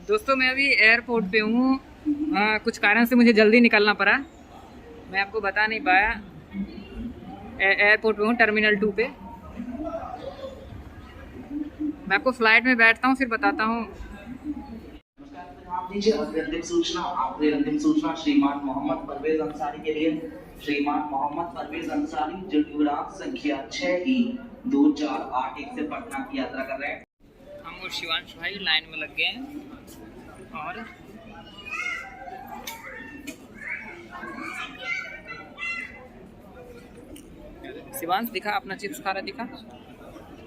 दोस्तों मैं अभी एयरपोर्ट पे हूँ। कुछ कारण से मुझे जल्दी निकलना पड़ा, मैं आपको बता नहीं पाया। एयरपोर्ट पे हूँ, टर्मिनल 2 पे। मैं आपको फ्लाइट में बैठता हूँ फिर बताता हूँ। अंतिम सूचना श्रीमान मोहम्मद परवेज अंसारी के लिए। श्रीमान मोहम्मद परवेज अंसारी जो उड़ान संख्या 6E2481 से पटना की यात्रा कर रहे हैं। हम और शिवांश भाई लाइन में लग गए हैं और शिवांश दिखा अपना चिप्स खा रहा, दिखा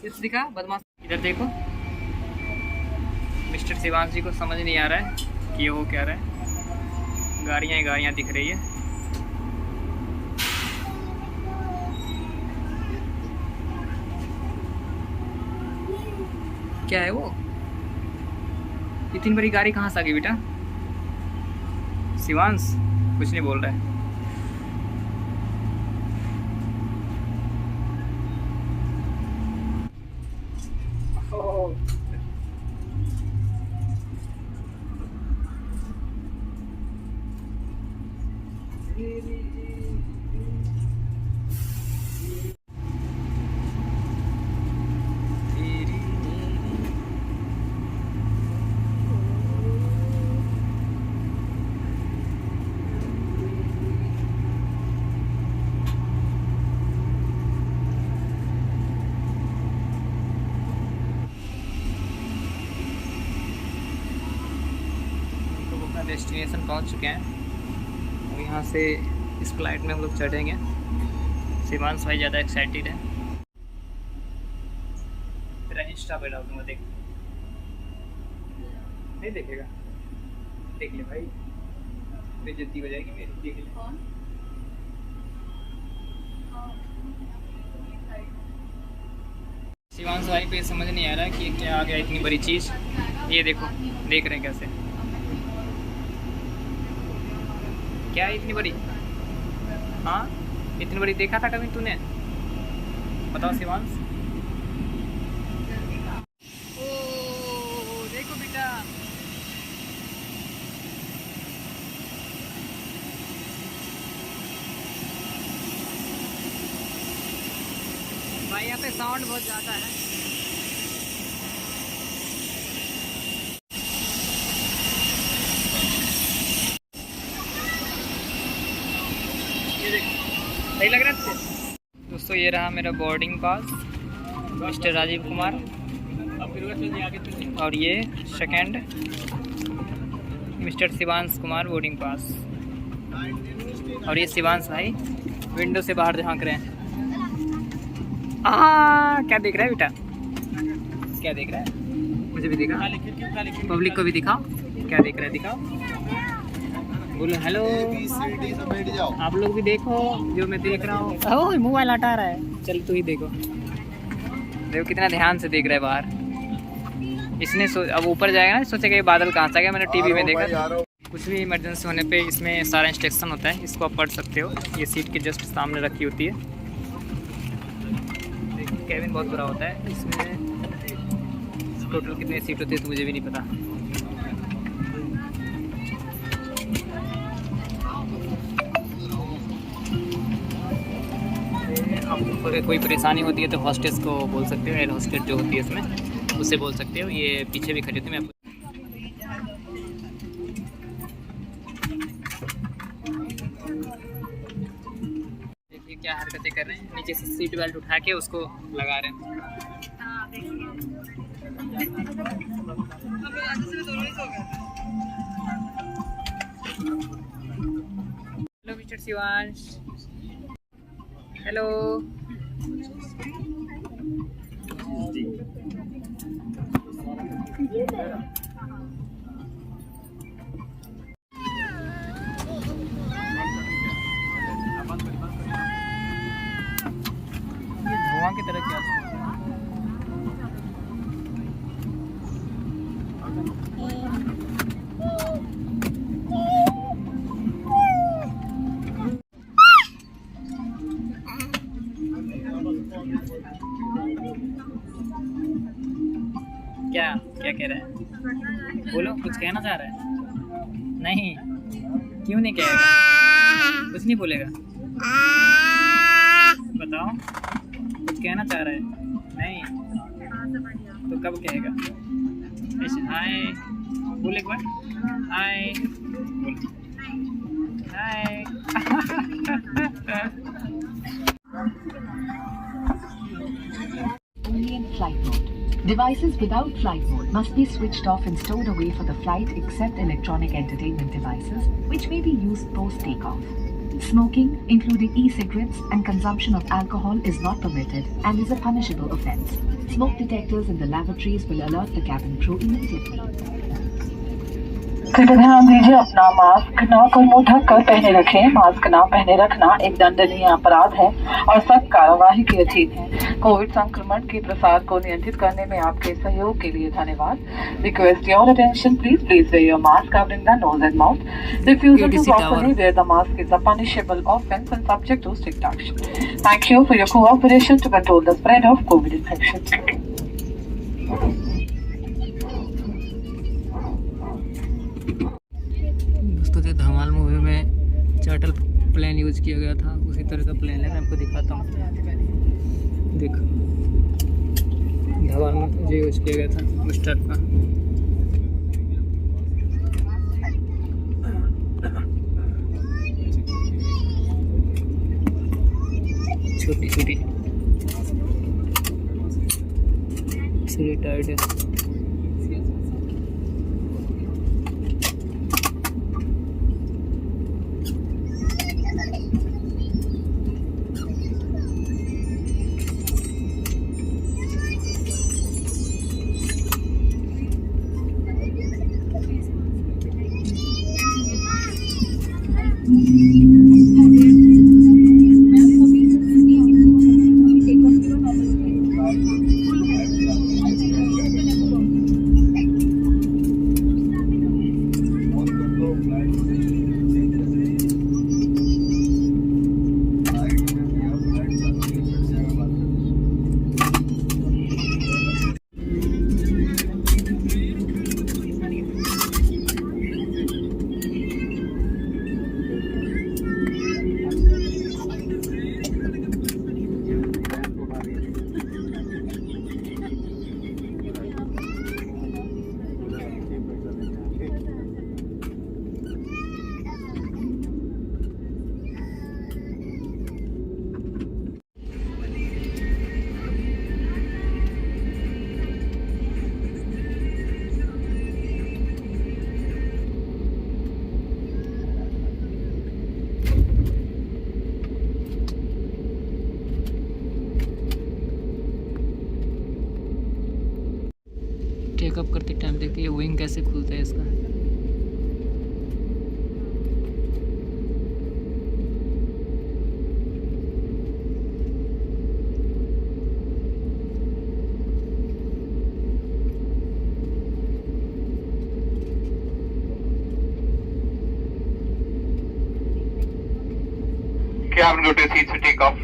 चिप्स दिखा, बदमाश। इधर देखो, मिस्टर शिवांश जी को समझ नहीं आ रहा है कि ये हो क्या रहा है। गाड़ियाँ ही गाड़ियाँ दिख रही है। क्या है वो, इतनी बड़ी गाड़ी कहाँ से आ गई बेटा? शिवांश कुछ नहीं बोल रहा है। डेस्टिनेशन पहुंच चुके हैं और यहाँ से इस फ्लाइट में हम लोग चढ़ेंगे। शिवांश भाई ज़्यादा एक्साइटेड है। तेरा इंस्टा पे डाल दूँगा, देख। नहीं देखेगा? देख ले भाई, बेइज्जती हो जाएगी मेरी, देख ले। शिवांश भाई को ये समझ नहीं आ रहा है कि क्या आ गया इतनी बड़ी चीज़। ये देखो, देख रहे हैं कैसे, क्या है इतनी बड़ी? हाँ, इतनी बड़ी देखा था कभी तूने? बताओ शिवांश। ओ देखो बेटा, भाई यहाँ पे साउंड बहुत ज़्यादा है। सही लग रहा है दोस्तों? ये रहा मेरा boarding pass, mister Rajiv Kumar. और ये second, mister Shivansh Kumar boarding pass. और ये शिवांश भाई विंडो से बाहर झांक रहे हैं। क्या देख रहा है बेटा? क्या देख रहा है? मुझे भी दिखा, पब्लिक को भी दिखाओ। क्या देख रहा है, दिखाओ, बोलो हेलो। आप लोग भी देखो जो मैं देख रहा हूँ। ओह मोबाइल हटा रहा है, चल तू ही देखो। देखो कितना ध्यान से देख रहा है बाहर। इसने अब ऊपर जाएगा ना, सोचेगा ये बादल कहाँ से आ गया, मैंने टीवी में देखा। कुछ भी इमरजेंसी होने पे इसमें सारा इंस्ट्रक्शन होता है, इसको आप पढ़ सकते हो। ये सीट के जस्ट सामने रखी होती है। देखिए कैबिन बहुत बड़ा होता है, इसमें टोटल कितने सीट होती है तो मुझे भी नहीं पता। आपको कोई परेशानी होती है तो हॉस्टेस को बोल सकते हो, एयर हॉस्टेस जो होती है इसमें, उससे बोल सकते हो। ये पीछे भी खड़े थे, मैं आपको देखिए क्या हरकतें कर रहे हैं। नीचे से सीट बेल्ट उठा के उसको लगा रहे हैं। Hello mister Shivansh, hello. ये धुआं की तरह क्या क्या क्या कह रहा है? बोलो, कुछ कहना चाह रहा है? नहीं, क्यों नहीं कहेगा? कुछ नहीं बोलेगा? बताओ, कुछ कहना चाह रहा है? नहीं, तो कब कहेगा? ऐसे हाय बोल, एक बार हाय बोल, हाय। Only in flight mode. Devices without flight mode must be switched off and stowed away for the flight except electronic entertainment devices, which may be used post-takeoff. Smoking, including e-cigarettes and consumption of alcohol, is not permitted and is a punishable offence. Smoke detectors in the lavatories will alert the cabin crew immediately. कृपया ध्यान दीजिए, अपना mask नाक और मुंह ढक कर पहने रखें। मास्क ना पहने रखना एक दंडनीय अपराध है और सख्त कार्यवाही के अधीन है। कोविड संक्रमण के प्रसार को नियंत्रित करने में आपके सहयोग के लिए धन्यवाद। Request your attention, please wear your mask covering the nose and mouth. Refusal to properly wear the mask is a punishable offence and subject to strict action. Thank you for your cooperation to control the spread of COVID infection. दोस्तों, जो धमाल movie में charter plane use किया गया था, उसी तरह का plane है। मैं आपको दिखाता हूँ, देखो धमाल में जो यूज किया गया था उस टाइप का। छोटी छोटी टायर्ड है। टेकअप करते टाइम देखिए विंग कैसे खुलता है इसका। Cabin go to seats to take off.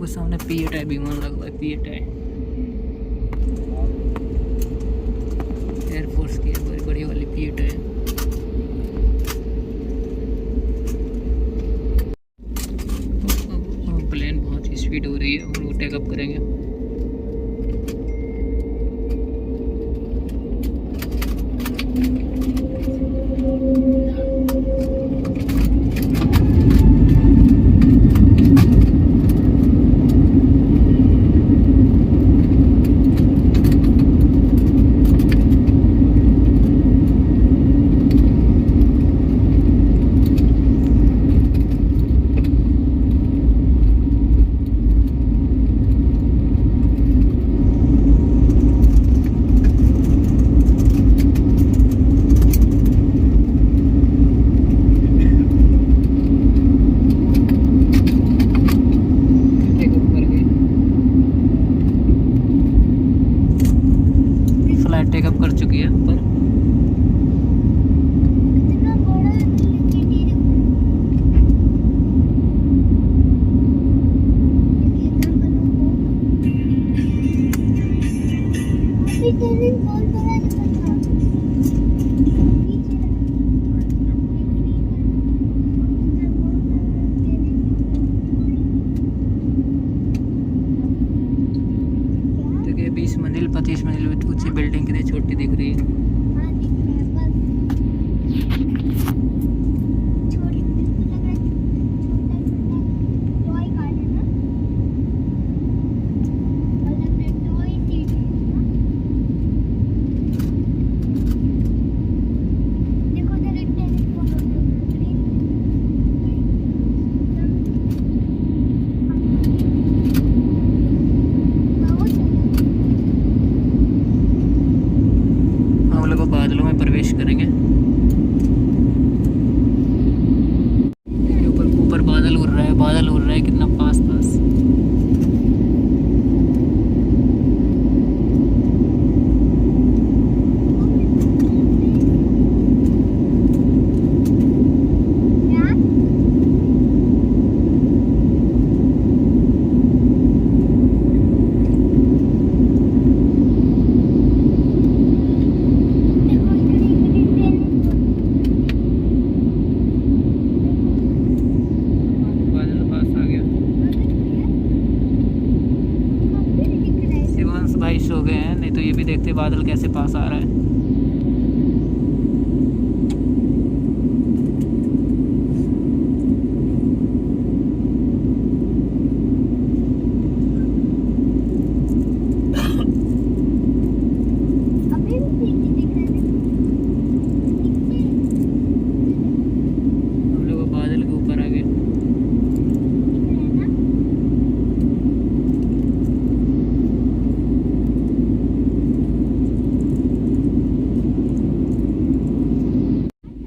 वो सामने पीएटाई विमान लगा हुआ है, पीएटाई। फ्लाइट टेकअप कर चुकी है ऊपर। इतना बड़ा देखिए अभी टेरेन बहुत बड़ा दिखा था देखिए 20 मंजिल 25 मंजिल ऊंची बिल्डिंग कितनी छोटी दिख रही है। हाँ दिख रहा है बस छोटा लग रहा है छोटा टॉय कार है ना मतलब ये टॉय सीट है ना देखो उधर एक टेनिस बॉल है हम लोग बादलों में प्रवेश करेंगे। देखिए ऊपर ऊपर बादल उड़ रहा है, बादल उड़ रहा है कितना पास पास। बादल पास आ गया। शिवांश भाई सो गए हैं, नहीं तो ये भी देखते बादल कैसे पास आ रहा है। अभी भी दिख रहा है हम लोग बादल के ऊपर आ गए।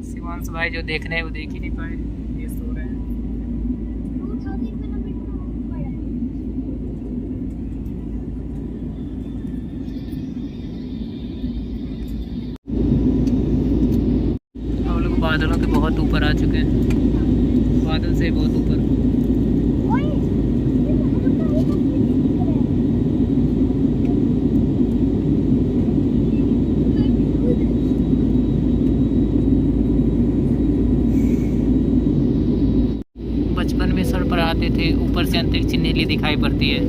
शिवांश भाई जो देखने हैं वो देख ही नहीं पाए, ये सो रहे हैं। 2000 किलोमीटर ऊपर है हम लोग बादलों के बहुत ऊपर आ चुके हैं, बादल से बहुत ऊपर। ओए बचपन में सर पर आते थे, ऊपर से अंतरिक्ष नीली दिखाई पड़ती है।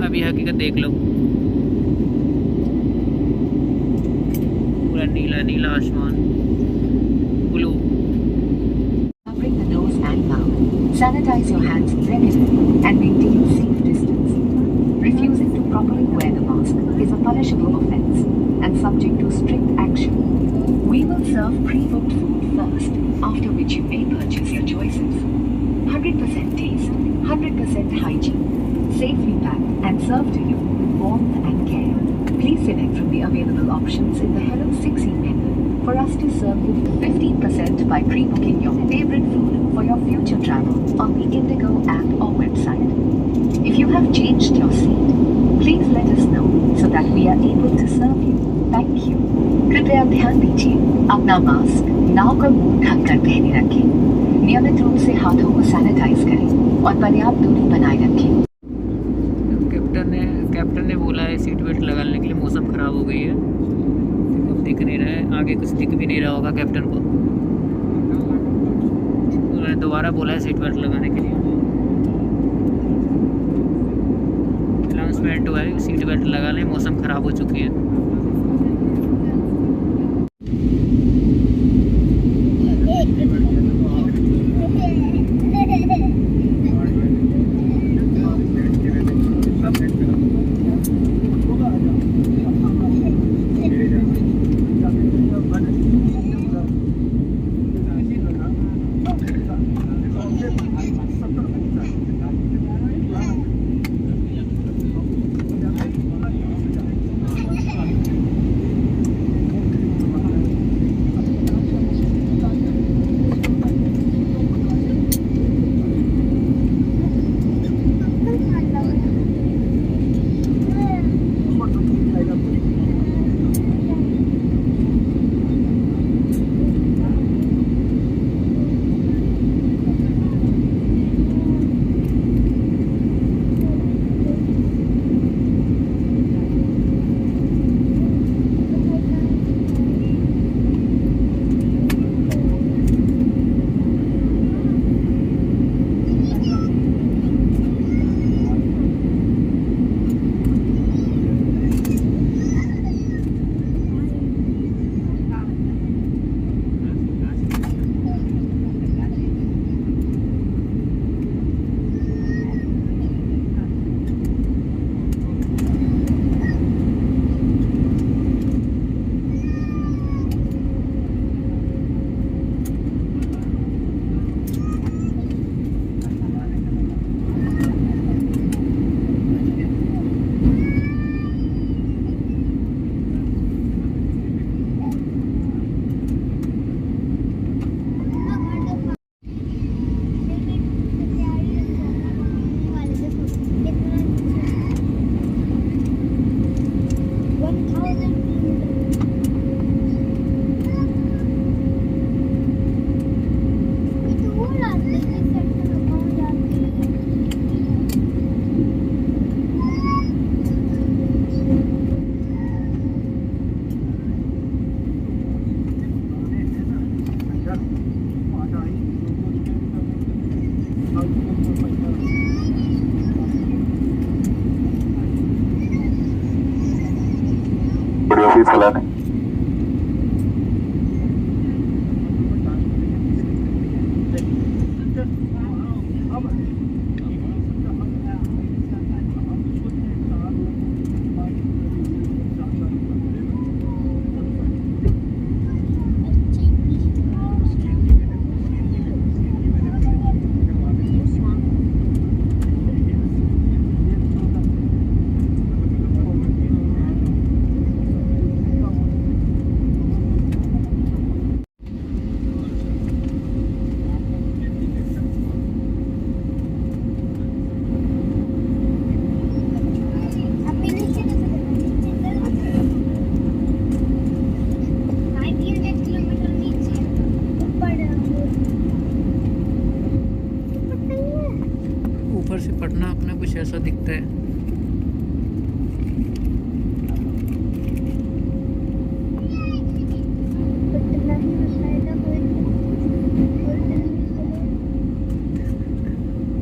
अभी हकीकत देख लो, पूरा नीला नीला आसमान, blue. Covering the nose and mouth. Sanitize your hands regularly and maintain safe distance. Refusing to properly wear the mask is a punishable offense and subject to strict action. We will serve pre-booked food first, after which you may purchase your choices. 100% taste, 100% hygiene, safely packed and served to you with warmth and care. Please select from the available options in the Hello 6E menu for us to serve you 15% by pre-booking your favorite food for your future travel on the Indigo app or website. If you have changed your seat, please let us know so that we are able to serve you. Thank you. कृपया ध्यान दीजिए, अपना mask नाक और मुंह ढककर पहने रखें। नियमित रूप से हाथों को सैनिटाइज करें और पर्याप्त दूरी बनाए रखें। कैप्टन ने बोला है सीट बेल्ट लगाने के लिए, मौसम ख़राब हो गई है। देखो अब दिख नहीं रहा है, आगे कुछ दिख भी नहीं रहा होगा कैप्टन को। उन्होंने दोबारा बोला है सीट बेल्ट लगाने के लिए। अनाउंसमेंट हुआ है सीट बेल्ट लगा लें, मौसम ख़राब हो चुकी है। बढ़िया सीट चलाने। अभी नीचे भाई 300 किलोमीटर नीचे ऊपर ऊपर से पटना अपना कुछ ऐसा दिखता है।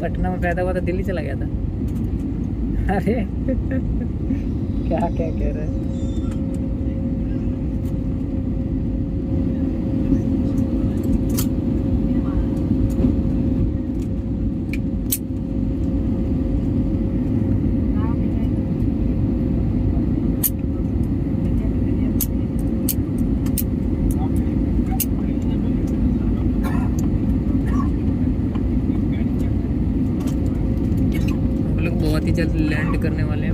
पटना में पैदा हुआ तो दिल्ली चला गया था। अरे क्या क्या कह रहे हैं। हम लोग बहुत ही जल्द लैंड करने वाले हैं।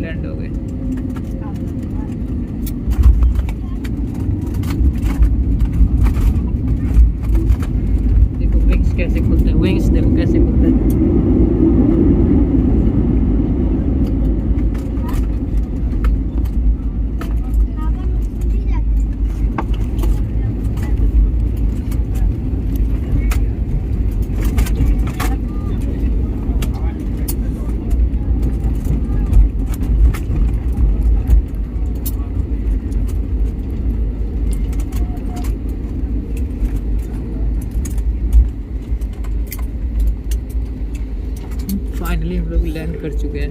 लैंड हो गए। देखो विंग्स कैसे खुलते हैं, विंग्स देखो कैसे खुलते हैं। फाइनली हम लोग लैंड कर चुके हैं।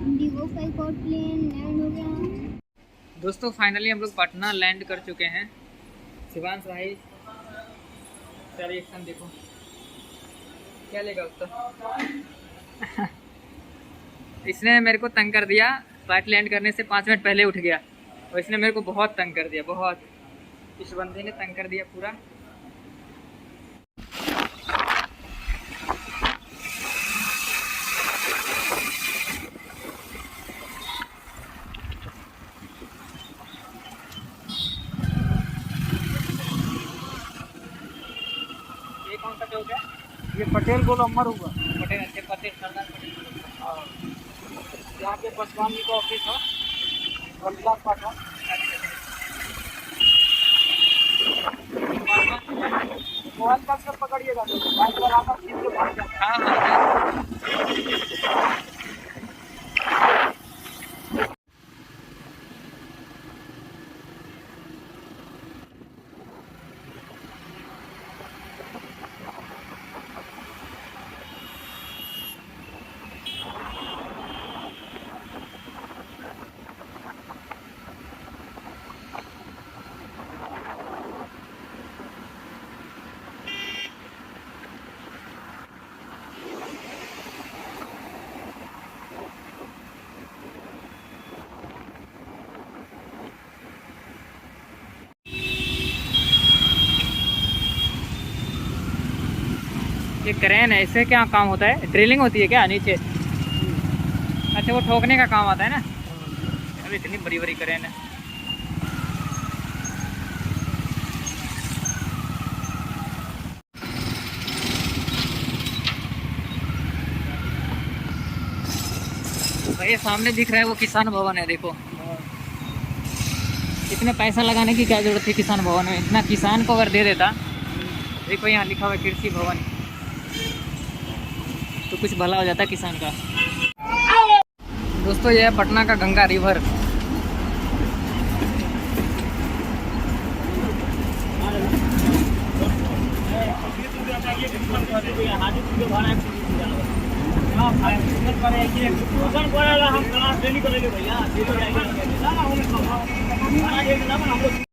इंडिगो का एक और प्लेन लैंड हो गया। दोस्तों फाइनली हम लोग पटना लैंड कर चुके हैं। शिवांश भाई क्या रिएक्शन देखो, क्या लेगा उसका। इसने मेरे को तंग कर दिया, फ्लाइट लैंड करने से 5 मिनट पहले उठ गया और इसने मेरे को बहुत तंग कर दिया, बहुत। इस बंदे ने तंग कर दिया पूरा। ये कौन सा चौक है? ये पटेल गोल अमर हुआ। पटेल, अच्छे पटेल, सरदार पटेल। और यहाँ पे पशुपालन का ऑफिस है, वनलाख पाठा। मोबाइल का सब पकड़िएगा, बाइक पर आकर खींच के भाग जाता है। हाँ। ये क्रेन है, इससे क्या काम होता है? ड्रिलिंग होती है क्या नीचे? अच्छा, वो ठोकने का काम आता है ना। अभी इतनी बड़ी बड़ी क्रेन है। भाई सामने दिख रहा है वो किसान भवन है, देखो। इतने पैसा लगाने की क्या जरूरत थी किसान भवन में? इतना किसान को अगर दे देता देखो यहाँ लिखा हुआ है कृषि भवन, तो कुछ भला हो जाता है किसान का। दोस्तों ये है पटना का गंगा रिवर। हम